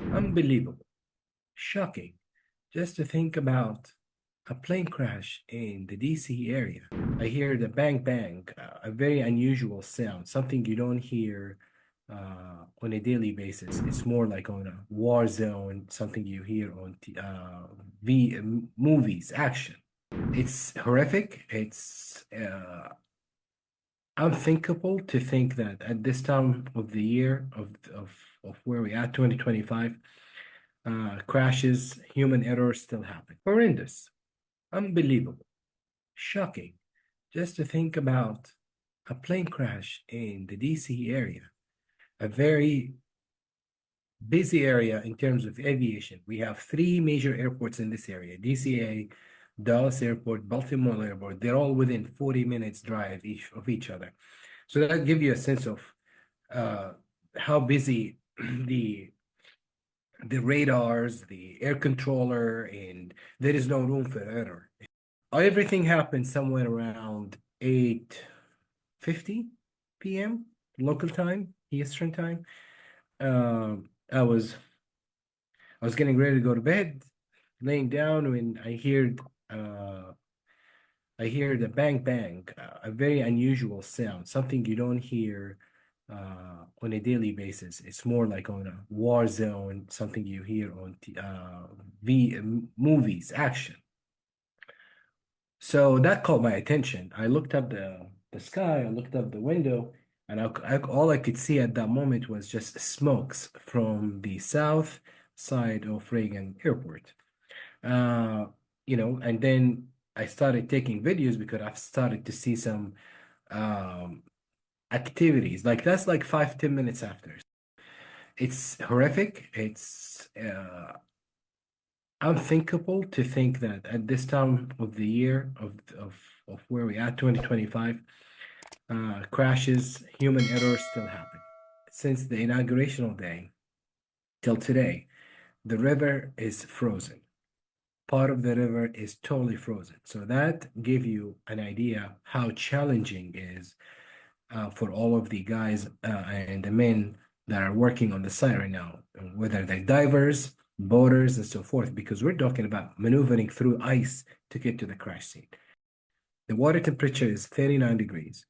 Unbelievable. Shocking. Just to think about a plane crash in the DC area. I hear the bang bang, a very unusual sound, something you don't hear on a daily basis. It's more like on a war zone, something you hear on movies, action. It's horrific. It's unthinkable to think that at this time of the year of where we are, 2025, crashes, human errors still happen. Horrendous, unbelievable, shocking. Just to think about a plane crash in the DC area, a very busy area in terms of aviation. We have three major airports in this area: DCA, Dallas Airport, Baltimore Airport. They're all within 40 minutes drive each other. So that gives you a sense of uh, how busy the radars, the air controller, and there is no room for error. Everything happened somewhere around 8:50 p.m. local time, Eastern time. I was getting ready to go to bed, laying down when I hear the bang bang, a very unusual sound, something you don't hear on a daily basis. It's more like on a war zone, something you hear on movies, action. So that caught my attention. I looked up the sky, I looked up the window, and all I could see at that moment was just smokes from the south side of Reagan Airport. Uh, and then I started taking videos because I've started to see some um, activities. Like that's like 5, 10 minutes after. It's horrific. It's unthinkable to think that at this time of the year of where we are, 2025, crashes, human errors still happen. Since the inaugurational day till today, the river is frozen. Part of the river is totally frozen. So that give you an idea how challenging it is for all of the guys and the men that are working on the site right now, whether they're divers, boaters, and so forth, because we're talking about maneuvering through ice to get to the crash scene. The water temperature is 39 degrees.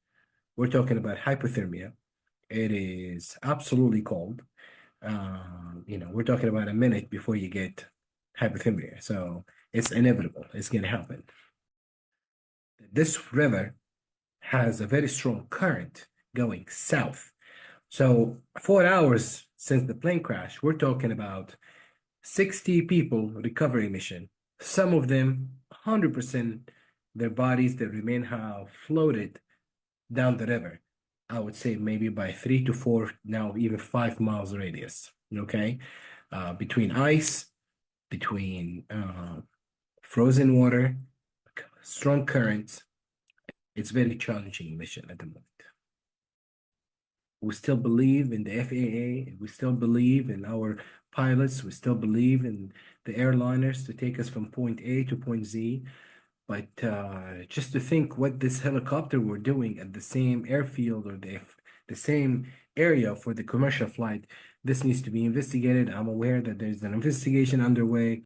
We're talking about hypothermia. It is absolutely cold. We're talking about a minute before you get hypothermia. So it's inevitable. It's going to happen. This river has a very strong current going south. So 4 hours since the plane crash, we're talking about 60 people recovery mission. Some of them, 100%, their bodies that remain have floated down the river. I would say maybe by 3 to 4, now even 5 miles radius. Okay, between ice, between frozen water, strong currents. It's very challenging mission at the moment. We still believe in the FAA. We still believe in our pilots. We still believe in the airliners to take us from point A to point Z. But just to think what this helicopter were doing at the same airfield or the same area for the commercial flight, this needs to be investigated. I'm aware that there's an investigation underway.